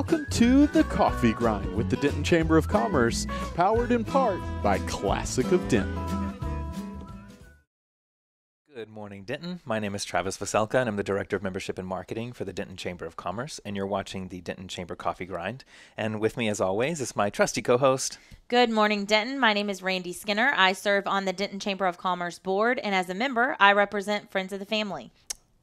Welcome to The Coffee Grind with the Denton Chamber of Commerce, powered in part by Classic of Denton. Good morning, Denton. My name is Travis Veselka, and I'm the Director of Membership and Marketing for the Denton Chamber of Commerce, and you're watching the Denton Chamber Coffee Grind. And with me, as always, is my trusty co-host. Good morning, Denton. My name is Randi Skinner. I serve on the Denton Chamber of Commerce board, and as a member, I represent Friends of the Family.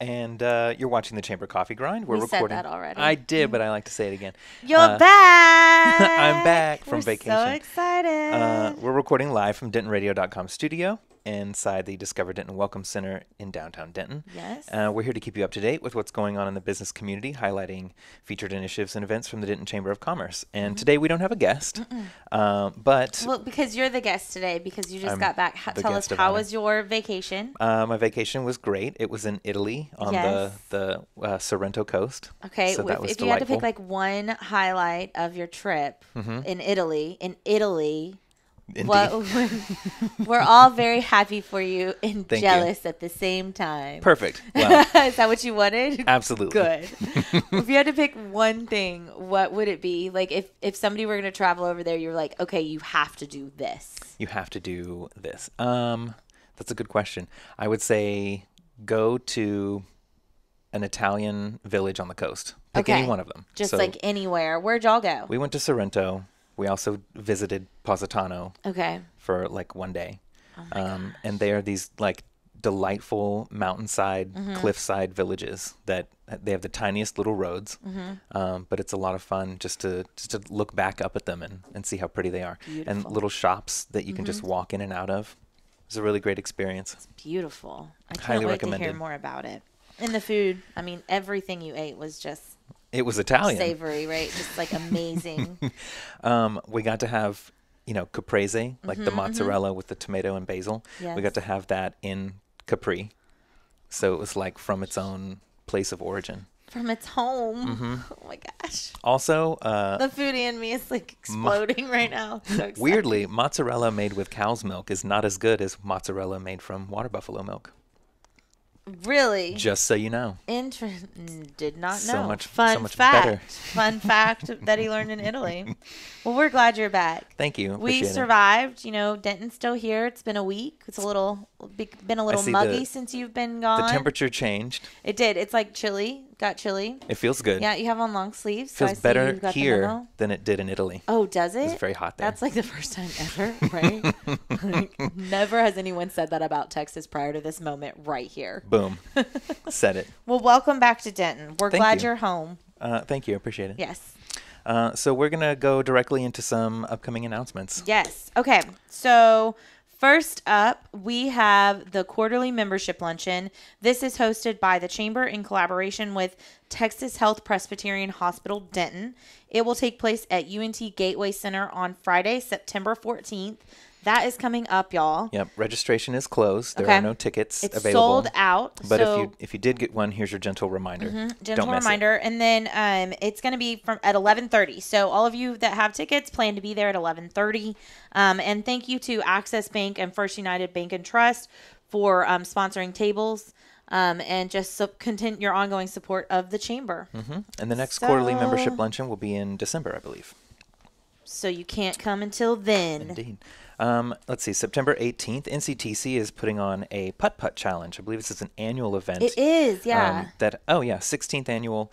And you're watching the Chamber Coffee Grind. We said that already. I did, but I like to say it again. You're back! I'm back from vacation. We're so excited. We're recording live from DentonRadio.com studio inside the Discover Denton Welcome Center in downtown Denton. Yes. We're here to keep you up to date with what's going on in the business community, highlighting featured initiatives and events from the Denton Chamber of Commerce. And today we don't have a guest, but... Well, because you're the guest today, because you just got back. Tell us, how was your vacation? My vacation was great. It was in Italy on the Sorrento coast. Okay, so that was if you had to pick like one highlight of your trip in Italy, we're all very happy for you and jealous at the same time. Perfect. Well, is that what you wanted? Absolutely. Good. If you had to pick one thing, what would it be? Like if somebody were going to travel over there, you're like, okay, you have to do this. You have to do this. That's a good question. I would say go to an Italian village on the coast. Pick any one of them. Just like anywhere. Where'd y'all go? We went to Sorrento. We also visited Positano for like one day. Oh my gosh. And they are these like delightful mountainside, cliffside villages that they have the tiniest little roads. But it's a lot of fun just to look back up at them and see how pretty they are. Beautiful. And little shops that you can just walk in and out of. It's a really great experience. It's beautiful. I can't Highly wait recommended. to hear more about it. And the food, I mean, everything you ate was just... It was Italian. Savory, right? Just like amazing. We got to have, caprese, like the mozzarella with the tomato and basil. Yes. We got to have that in Capri. So it was like from its own place of origin. From its home. Oh my gosh. Also, the foodie in me is like exploding right now. So weirdly, mozzarella made with cow's milk is not as good as mozzarella made from water buffalo milk. Really? Just so you know. Did not know. So much fact. better. Fun fact that he learned in Italy. Well, we're glad you're back. Thank you. We Appreciate survived. Denton's still here. It's been a week. It's been a little muggy since you've been gone. The temperature changed. It did. It's like chilly. Got chilly. It feels good. Yeah, you have on long sleeves. Feels better here than it did in Italy. Oh, does it? It's very hot there. That's like the first time ever, right? Like, never has anyone said that about Texas prior to this moment right here. Boom. Said it. Well, welcome back to Denton. We're glad you're home. Thank you. Appreciate it. Yes. So we're going to go directly into some upcoming announcements. Yes. Okay. So first up, we have the quarterly membership luncheon. This is hosted by the Chamber in collaboration with Texas Health Presbyterian Hospital, Denton. It will take place at UNT Gateway Center on Friday, September 14th. That is coming up, y'all. Yep. Registration is closed. There are no tickets available. It's sold out. But if you did get one, here's your gentle reminder. Gentle reminder. And then it's going to be at 11:30. So all of you that have tickets, plan to be there at 11:30. And thank you to Access Bank and First United Bank and Trust for sponsoring tables. And just continue your ongoing support of the chamber. And the next quarterly membership luncheon will be in December, I believe. So you can't come until then. Indeed. Let's see, September 18th, NCTC is putting on a putt-putt challenge. I believe this is an annual event. It is, yeah. 16th annual.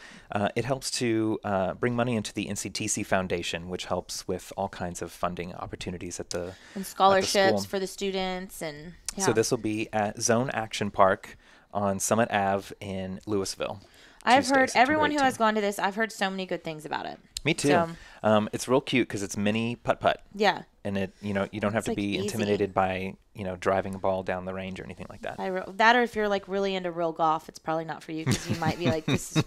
It helps to bring money into the NCTC Foundation, which helps with all kinds of funding opportunities at the and scholarships school. For the students. And So this will be at Zone Action Park on Summit Ave in Louisville. I've heard everyone who has gone to this, I've heard so many good things about it. Me too. So, it's real cute because it's mini putt-putt. Yeah. And you don't have to be intimidated by, driving a ball down the range or anything like that. That or if you're like really into real golf, it's probably not for you because you might be like, this is...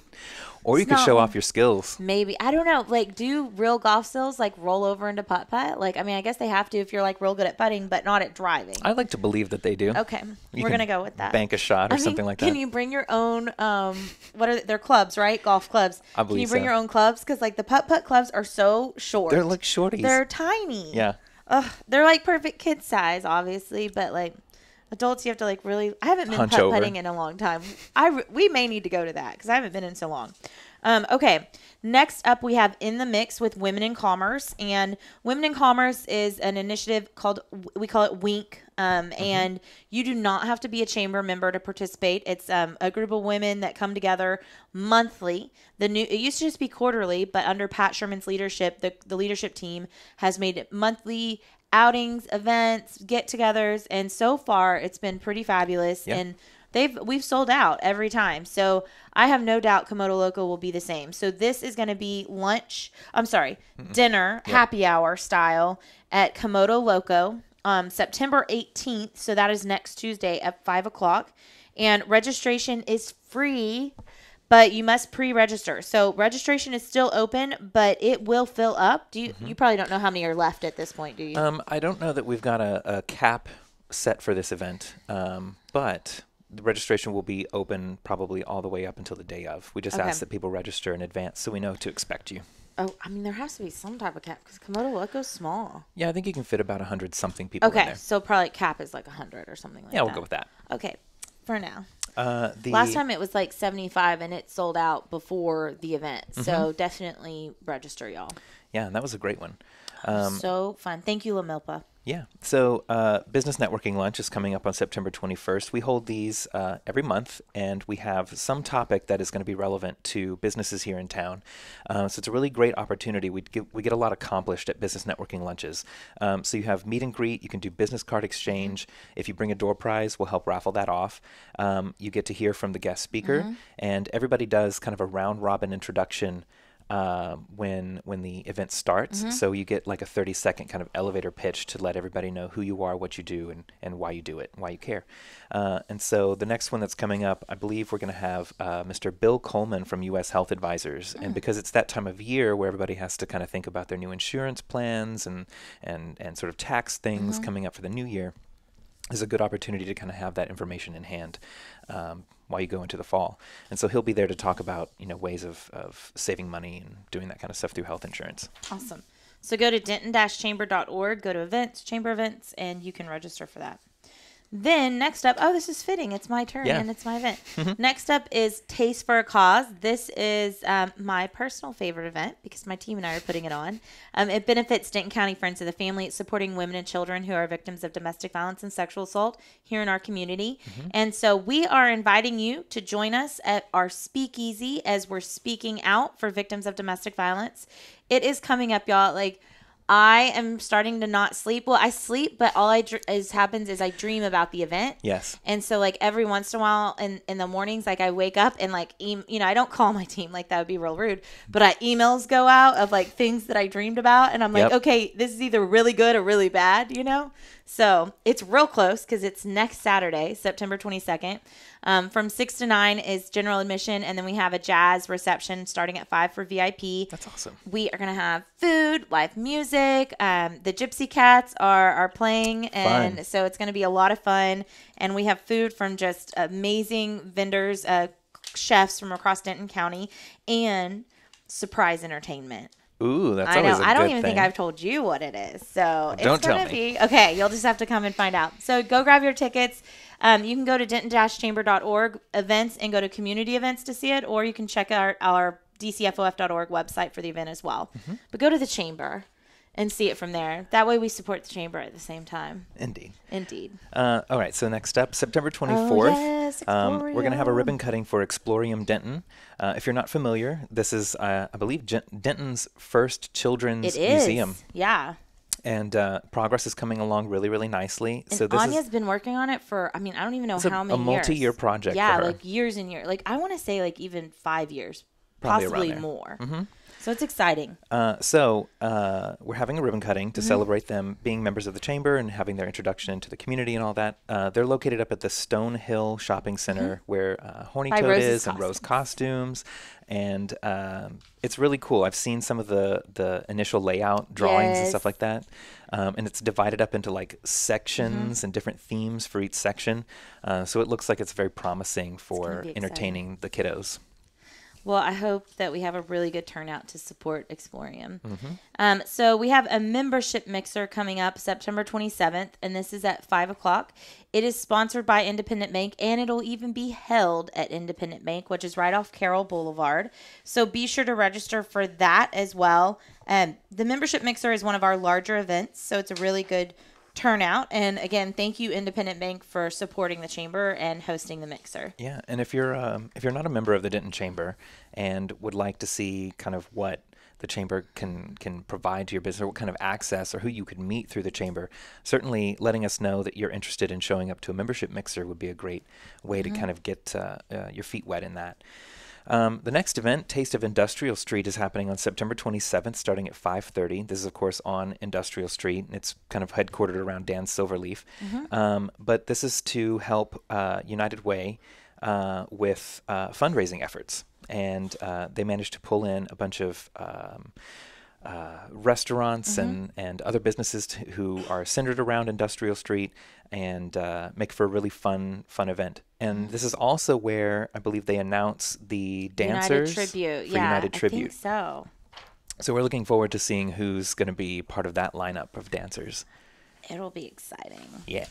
Or you could show off your skills. Maybe. I don't know. Like, do real golf skills like roll over into putt-putt? Like, I mean, I guess they have to if you're like real good at putting, but not at driving. I like to believe that they do. Okay. We're going to go with that. Bank a shot or something like that. Can you bring your own, what are their clubs, right? Golf clubs. I believe so. Can you bring your own clubs? Because like the putt-putt clubs are so short. They're like shorties. They're tiny. Yeah. They're like perfect kid size, obviously, but like adults, you have to like really. I haven't been putt-putting in a long time. We may need to go to that because I haven't been in so long. Okay. Next up, we have In the Mix with Women in Commerce. And Women in Commerce is an initiative called, we call it WINK. And you do not have to be a chamber member to participate. It's a group of women that come together monthly. It used to just be quarterly, but under Pat Sherman's leadership, the leadership team has made it monthly outings, events, get-togethers. And so far, it's been pretty fabulous. Yeah. And we've sold out every time. So I have no doubt Komodo Loco will be the same. So this is going to be dinner, happy hour style at Komodo Loco, September 18th. So that is next Tuesday at 5:00. And registration is free, but you must pre-register. So registration is still open, but it will fill up. You probably don't know how many are left at this point, do you? I don't know that we've got a cap set for this event, but the registration will be open probably all the way up until the day of. We just ask that people register in advance so we know to expect you. Oh, I mean, there has to be some type of cap because Komodo Loco's small. Yeah, I think you can fit about 100-something people in there. Okay, so probably cap is like 100 or something like that. Yeah, we'll go with that. Okay, for now. Last time it was like 75 and it sold out before the event. So definitely register, y'all. Yeah, and that was a great one. So fun. Thank you, La Milpa. Yeah. So Business Networking Lunch is coming up on September 21st. We hold these every month, and we have some topic that is going to be relevant to businesses here in town. So it's a really great opportunity. We get a lot accomplished at Business Networking Lunches. So you have meet and greet. You can do business card exchange. If you bring a door prize, we'll help raffle that off. You get to hear from the guest speaker, and everybody does kind of a round-robin introduction when the event starts. So you get like a 30-second kind of elevator pitch to let everybody know who you are, what you do, and why you do it, why you care. And so the next one that's coming up, I believe we're going to have Mr. Bill Coleman from U.S. Health Advisors. And because it's that time of year where everybody has to kind of think about their new insurance plans and sort of tax things coming up for the new year, is a good opportunity to kind of have that information in hand while you go into the fall. And so he'll be there to talk about, ways of saving money and doing that kind of stuff through health insurance. Awesome. So go to denton-chamber.org, go to events, chamber events, and you can register for that. Then next up, this is fitting. It's my turn and it's my event. Next up is Taste for a Cause. This is my personal favorite event because my team and I are putting it on. It benefits Denton County Friends of the Family. It's supporting women and children who are victims of domestic violence and sexual assault here in our community. And so we are inviting you to join us at our speakeasy as we're speaking out for victims of domestic violence. It is coming up, y'all. I am starting to not sleep. Well, I sleep, but all happens is I dream about the event. Yes. And so every once in a while in the mornings, I wake up and I don't call my team, that would be real rude, but emails go out of things that I dreamed about. And I'm okay, this is either really good or really bad, So it's real close because it's next Saturday, September 22nd. From 6 to 9 is general admission, and then we have a jazz reception starting at 5 for VIP. That's awesome. We are going to have food, live music. The Gypsy Cats are playing, and so it's going to be a lot of fun. And we have food from just amazing vendors, chefs from across Denton County, and surprise entertainment. Ooh, that's always a good thing. I don't even think I've told you what it is. So don't tell me. Okay, you'll just have to come and find out. So go grab your tickets. You can go to denton-chamber.org events and go to community events to see it, or you can check out our dcfof.org website for the event as well. But go to the chamber and see it from there. That way we support the chamber at the same time. Indeed. All right, so next up, September 24th, yes, we're going to have a ribbon cutting for Explorium Denton. If you're not familiar, this is, I believe, Denton's first children's museum. Yeah. And progress is coming along really, really nicely. And so Anya's been working on it for, I don't even know how many years. A multi-year project yeah, for her. Years and years. I want to say even 5 years. Probably possibly around there. more. So it's exciting. So we're having a ribbon cutting to celebrate them being members of the chamber and having their introduction into the community and all that. They're located up at the Stone Hill Shopping Center where Horny Toad is and Rose Costumes. And it's really cool. I've seen some of the initial layout drawings and stuff like that. And it's divided up into sections and different themes for each section. So it looks like it's very promising for entertaining the kiddos. Well, I hope that we have a really good turnout to support Explorium. So we have a membership mixer coming up September 27th, and this is at 5 o'clock. It is sponsored by Independent Bank, and it'll even be held at Independent Bank, which is right off Carroll Boulevard. So be sure to register for that as well. The membership mixer is one of our larger events, so it's a really good turnout. And again, thank you, Independent Bank, for supporting the chamber and hosting the mixer. Yeah, and if you're not a member of the Denton Chamber and would like to see kind of what the chamber can provide to your business, or what kind of access or who you could meet through the chamber, certainly letting us know that you're interested in showing up to a membership mixer would be a great way to kind of get your feet wet in that. The next event, Taste of Industrial Street, is happening on September 27th, starting at 5:30. This is, of course, on Industrial Street, and it's kind of headquartered around Dan Silverleaf. But this is to help United Way with fundraising efforts. And they managed to pull in a bunch of restaurants and other businesses who are centered around Industrial Street, and make for a really fun event. And this is also where I believe they announce the dancers United Tribute. for United Tribute. I think so. So we're looking forward to seeing who's going to be part of that lineup of dancers. It'll be exciting. Yeah.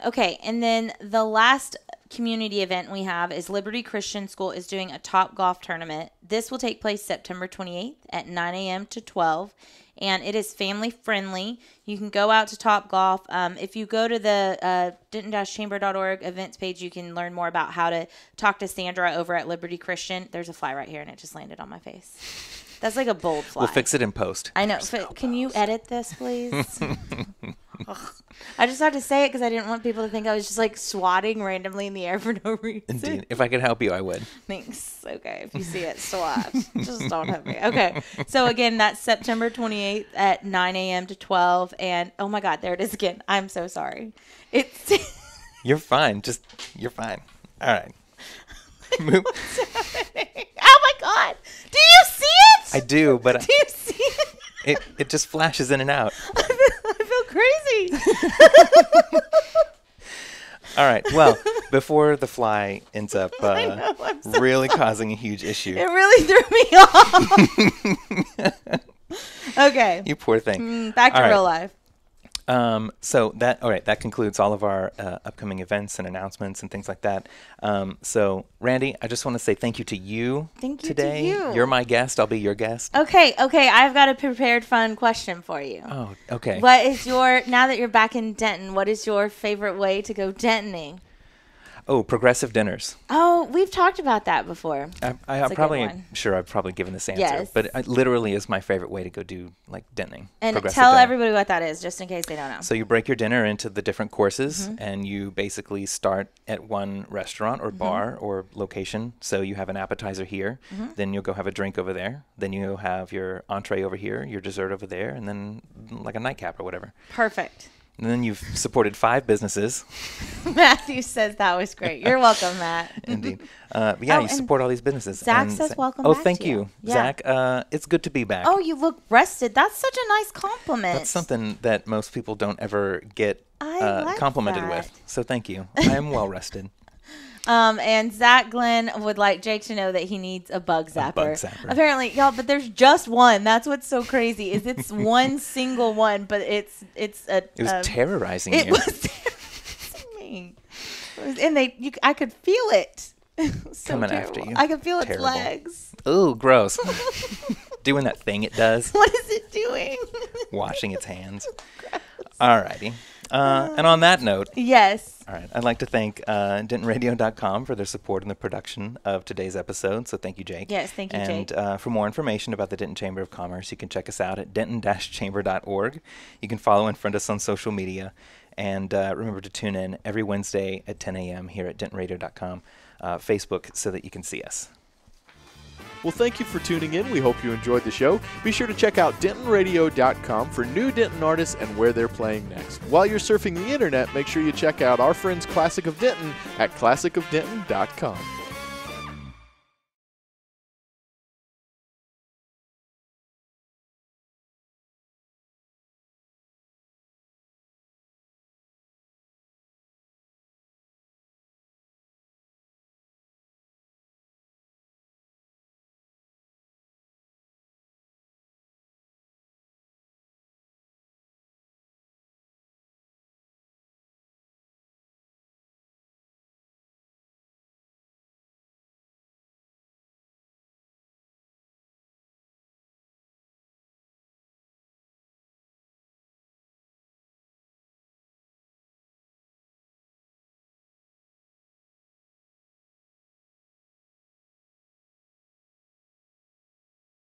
Okay, and then the last community event we have is Liberty Christian School is doing a Top Golf tournament. This will take place September 28th at 9 a.m. to 12, and it is family friendly. You can go out to Top Golf. If you go to the denton-chamber.org events page, you can learn more about how to talk to Sandra over at Liberty Christian. There's a fly right here, and it just landed on my face. That's like a bold fly. We'll fix it in post. I know. But can you edit this, please? I just had to say it because I didn't want people to think I was just like swatting randomly in the air for no reason. Indeed. If I could help you, I would. Thanks. Okay. If you see it, swat. Just don't hit me. Okay. So again, that's September 28th at 9 a.m. to 12. And oh my God, there it is again. I'm so sorry. It's. You're fine. You're fine. All right. Move. Oh my God. Do you see it? I do, but Do you see it? it just flashes in and out. I feel crazy. All right. Well, before the fly ends up I'm so really causing a huge issue. It really threw me off. Okay. You poor thing. Back to All right. real life. So that concludes all of our upcoming events and announcements and things like that. So Randy, I just want to say thank you to you Thank you today. to you. You're my guest. I'll be your guest. Okay. I've got a prepared fun question for you. Oh, okay. What is now that you're back in Denton, what is your favorite way to go Dentoning? Oh, progressive dinners. Oh, we've talked about that before. I'm a good probably one. sure I've probably given this answer, Yes. but it literally is my favorite way to go do like dinning. And progressive tell dinner. everybody what that is, just in case they don't know. So you break your dinner into the different courses, and you basically start at one restaurant or bar or location. So you have an appetizer here, then you'll go have a drink over there, then you'll have your entree over here, your dessert over there, and then like a nightcap or whatever. Perfect. And then you've supported 5 businesses. Matthew says that was great. You're welcome, Matt. Indeed. But yeah, Oh, you and support all these businesses. Zach And says welcome Oh, back thank to you. you, Yeah. Zach. It's good to be back. Oh, you look rested. That's such a nice compliment. That's something that most people don't ever get I like complimented that. with. So thank you. I am well rested. And Zach Glenn would like Jake to know that he needs a bug zapper. bug zapper. Apparently, y'all, but there's just one. That's what's so crazy is it's one single one, but it's a. It was terrorizing It you. was terrorizing me. And I could feel it. So Coming terrible. after you. I could feel its Terrible. legs. Ooh, gross. Doing that thing it does, What is it doing? washing its hands. Alrighty. And on that note, Yes. all right, I'd like to thank DentonRadio.com for their support in the production of today's episode. So thank you, Jake. Yes, thank you, and, Jake. And for more information about the Denton Chamber of Commerce, you can check us out at denton-chamber.org. You can follow and friend us on social media. And remember to tune in every Wednesday at 10 a.m. here at dentonradio.com, Facebook, so that you can see us. Well, thank you for tuning in. We hope you enjoyed the show. Be sure to check out DentonRadio.com for new Denton artists and where they're playing next. While you're surfing the internet, make sure you check out our friends Classic of Denton at ClassicofDenton.com.